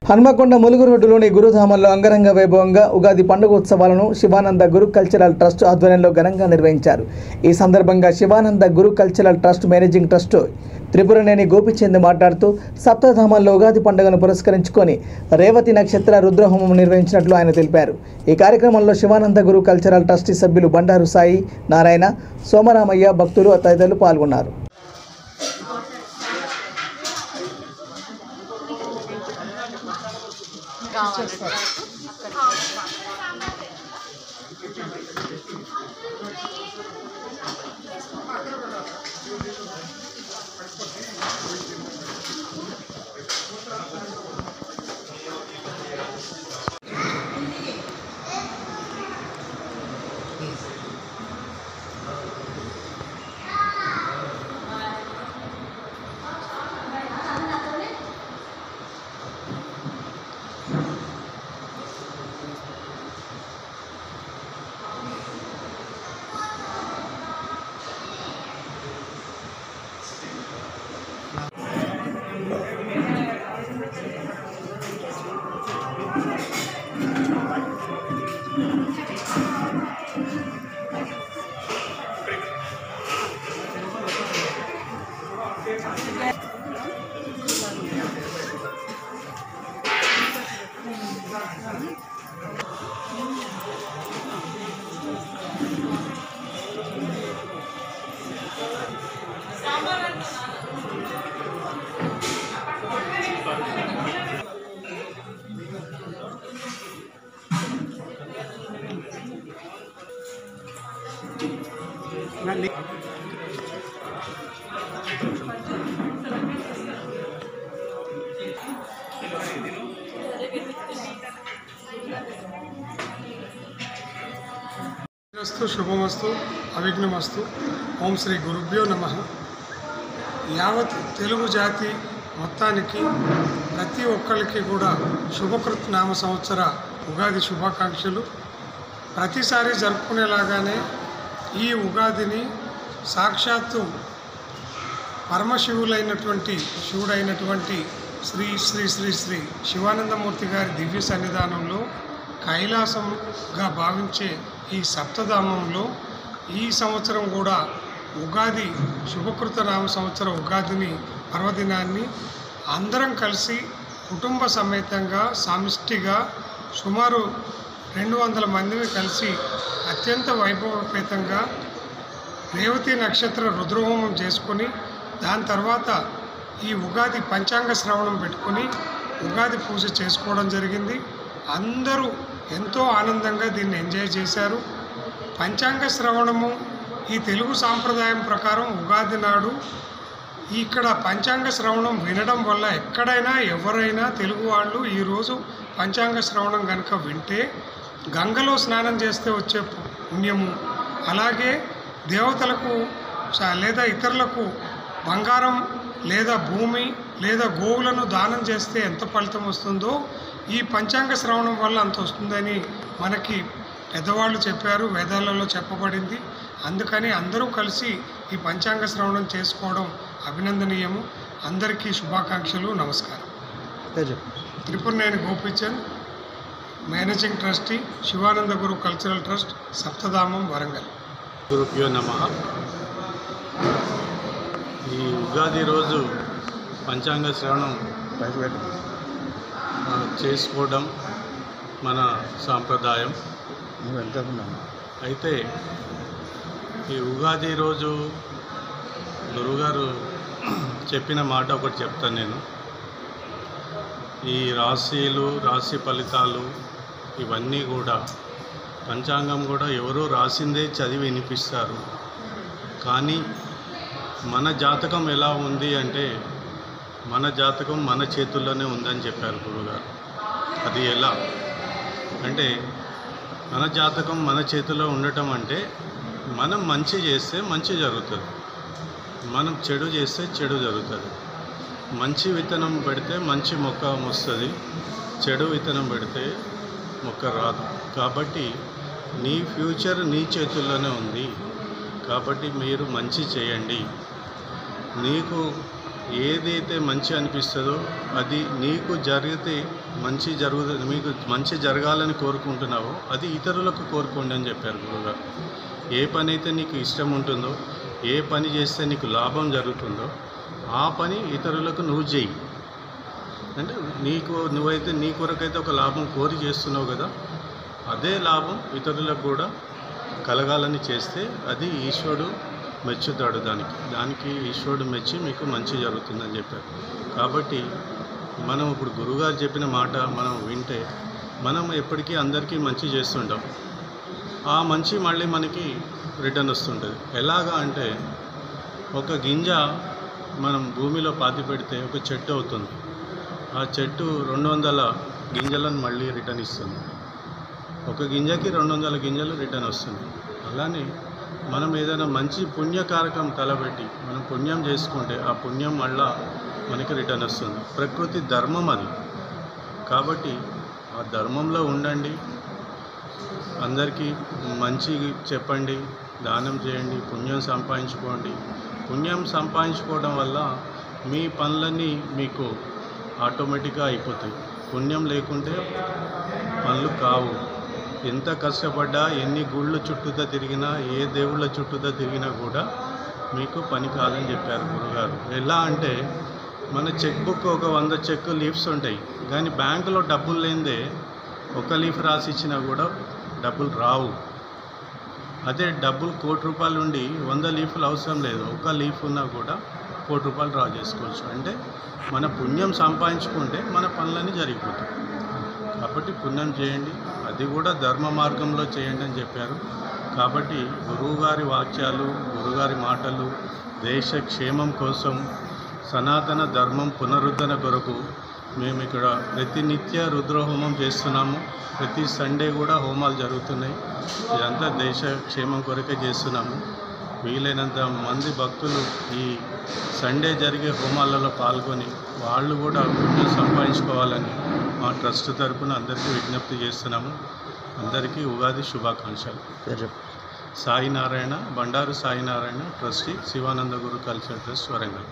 హన్మకొండ ములుగు రోడ్డులోని గురుధామంలో అంగరంగ వైభవంగా ఉగాది పండుగ ఉత్సవాలను శివానంద గురు కల్చరల్ ట్రస్ట్ ఆధ్వర్యంలో ఘనంగా నిర్వహించారు. ఈ సందర్భంగా Shivananda Guru cultural trust managing trust Tripuraneni Gopichand మాట్లాడుతూ సప్తధామాల్లో ఉగాది పండుగను పురస్కరించుకొని రేవతి నక్షత్ర రుద్రహోమం నిర్వహించినట్లు ఆయన తెలిపారు. ఈ కార్యక్రమంలో శివానంద గురు కల్చరల్ ట్రస్ట్ సభ్యులు బండారు సాయి, నారాయణ, సోమరామయ్య, భక్తులు తదితరులు పాల్గొన్నారు. శుభమస్తు, అవిఘ్నమస్తు. ఓం శ్రీ గురుభ్యో నమః. యావత్ తెలుగు జాతి మొత్తానికి ప్రతి ఒక్కరికి కూడా శుభకృత్ నామ సంవత్సర ఉగాది శుభాకాంక్షలు. ప్రతిసారి జరుపుకునేలాగానే ఈ ఉగాదిని సాక్షాత్తు పరమశివుడైనటువంటి శ్రీ శ్రీ శ్రీ శ్రీ శివానందమూర్తి గారి దివ్య సన్నిధానంలో కైలాసంగా భావించే ఈ సప్తధామంలో ఈ సంవత్సరం కూడా ఉగాది శుభకృత నామ సంవత్సర ఉగాదిని పర్వదినాన్ని అందరం కలిసి కుటుంబ సమేతంగా సమిష్టిగా సుమారు 200 మందిని కలిసి అత్యంత వైభవపేతంగా రేవతి నక్షత్ర రుద్రహోమం చేసుకొని దాని తర్వాత ఈ ఉగాది పంచాంగ శ్రవణం పెట్టుకొని ఉగాది పూజ చేసుకోవడం జరిగింది. అందరూ ఎంతో ఆనందంగా దీన్ని ఎంజాయ్ చేశారు. పంచాంగ శ్రవణము ఈ తెలుగు సాంప్రదాయం ప్రకారం ఉగాది నాడు ఇక్కడ పంచాంగ శ్రవణం వినడం వల్ల ఎక్కడైనా ఎవరైనా తెలుగు వాళ్ళు ఈరోజు పంచాంగ శ్రవణం కనుక వింటే గంగలో స్నానం చేస్తే వచ్చే పుణ్యము, అలాగే దేవతలకు లేదా ఇతరులకు బంగారం లేదా భూమి లేదా గోవులను దానం చేస్తే ఎంత ఫలితం వస్తుందో ఈ పంచాంగ శ్రవణం వల్ల అంత వస్తుందని మనకి పెద్దవాళ్ళు చెప్పారు, వేదాలలో చెప్పబడింది. అందుకని అందరూ కలిసి ఈ పంచాంగ శ్రవణం చేసుకోవడం అభినందనీయము. అందరికీ శుభాకాంక్షలు, నమస్కారం. Tripuraneni Gopichand, managing trustee, Sivananda Guru cultural trust, సప్తధామం, Warangal. గురుభ్యో నమః. ఈ ఉగాది రోజు పంచాంగ శ్రవణం చేసుకోవడం మన సాంప్రదాయం. అయితే ఈ ఉగాది రోజు గురుగారు చెప్పిన మాట ఒకటి చెప్తాను నేను. ఈ రాశి ఫలితాలు ఇవన్నీ కూడా పంచాంగం కూడా ఎవరో రాసిందే చదివి వినిపిస్తారు. కానీ మన జాతకం ఎలా ఉంది అంటే మన జాతకం మన చేతుల్లోనే ఉందని చెప్పారు గురుగారు. అది ఎలా అంటే మన జాతకం మన చేతిలో ఉండటం అంటే మనం మంచి చేస్తే మంచి జరుగుతుంది, మనం చెడు చేస్తే చెడు జరుగుతుంది. మంచి విత్తనం పెడితే మంచి మొక్క వస్తుంది, చెడు విత్తనం పెడితే మొక్క రాదు. కాబట్టి నీ ఫ్యూచర్ నీ చేతుల్లోనే ఉంది. కాబట్టి మీరు మంచి చేయండి. నీకు ఏదైతే మంచి అనిపిస్తుందో అది నీకు జరిగితే మంచి జరుగుతుంది, మీకు మంచి జరగాలని కోరుకుంటున్నావో అది ఇతరులకు కోరుకోండి అని చెప్పారు గురువుగారు. ఏ పని అయితే నీకు ఇష్టం ఉంటుందో, ఏ పని చేస్తే నీకు లాభం జరుగుతుందో ఆ పని ఇతరులకు నువ్వు చేయి. అంటే నువ్వైతే నీ కొరకైతే ఒక లాభం కోరి చేస్తున్నావు కదా, అదే లాభం ఇతరులకు కూడా కలగాలని చేస్తే అది ఈశ్వరుడు మెచ్చుతాడు. దానికి ఈశ్వరుడు మెచ్చి మీకు మంచి జరుగుతుందని చెప్పారు. కాబట్టి మనం ఇప్పుడు గురువుగారు చెప్పిన మాట మనం వింటే మనం ఎప్పటికీ అందరికీ మంచి చేస్తుంటాం. ఆ మంచి మళ్ళీ మనకి రిటర్న్ వస్తుంటుంది. ఎలాగా అంటే ఒక గింజ మనం భూమిలో పాతి పెడితే ఒక చెట్టు అవుతుంది. ఆ చెట్టు 200 గింజలను మళ్ళీ రిటర్న్ ఇస్తుంది. ఒక గింజకి 200 గింజలు రిటర్న్ వస్తుంది. అలానే మనం ఏదైనా మంచి పుణ్యకారకం తలబెట్టి మనం పుణ్యం చేసుకుంటే ఆ పుణ్యం మళ్ళా మనకి రిటర్న్ వస్తుంది. ప్రకృతి ధర్మం అది. కాబట్టి ఆ ధర్మంలో ఉండండి, అందరికీ మంచి చెప్పండి, దానం చేయండి, పుణ్యం సంపాదించుకోండి. పుణ్యం సంపాదించుకోవడం వల్ల మీ పనులన్నీ మీకు ఆటోమేటిక్గా అయిపోతాయి. పుణ్యం లేకుంటే పనులు కావు. ఎంత కష్టపడ్డా, ఎన్ని గుళ్ళు చుట్టూతా తిరిగినా, ఏ దేవుళ్ళ చుట్టూతా తిరిగినా కూడా మీకు పని కాదని చెప్పారు గురుగారు. ఎలా అంటే మన చెక్ బుక్ ఒక 100 చెక్ లీఫ్స్ ఉంటాయి, కానీ బ్యాంకులో డబ్బులు లేనిదే ఒక లీఫ్ రాసి ఇచ్చినా కూడా డబ్బులు రావు. అదే డబ్బులు 1 కోటి రూపాయలు ఉండి 100 లీఫ్లు అవసరం లేదు, ఒక లీఫ్ ఉన్నా కూడా 1 కోటి రూపాయలు డ్రా చేసుకోవచ్చు. అంటే మన పుణ్యం సంపాదించుకుంటే మన పనులన్నీ జరిగిపోతాయి. కాబట్టి పుణ్యం చేయండి, అది కూడా ధర్మ మార్గంలో చేయండి అని చెప్పారు. కాబట్టి గురువుగారి వాక్యాలు, గురువుగారి మాటలు దేశ క్షేమం కోసం, సనాతన ధర్మం పునరుద్ధరణ కొరకు మేము ఇక్కడ ప్రతినిత్య రుద్రహోమం చేస్తున్నాము. ప్రతి సండే కూడా హోమాలు జరుగుతున్నాయి. ఇదంతా దేశ క్షేమం కొరకే చేస్తున్నాము. వీలైనంత మంది భక్తులు ఈ సండే జరిగే హోమాలలో పాల్గొని వాళ్ళు కూడా పుణ్యం సంపాదించుకోవాలని మా ట్రస్ట్ తరపున అందరికీ విజ్ఞప్తి చేస్తున్నాము. అందరికీ ఉగాది శుభాకాంక్షలు. Sainarayana, Bandaru Sainarayana, trustee, Sivananda Guru cultural trust, Warangal.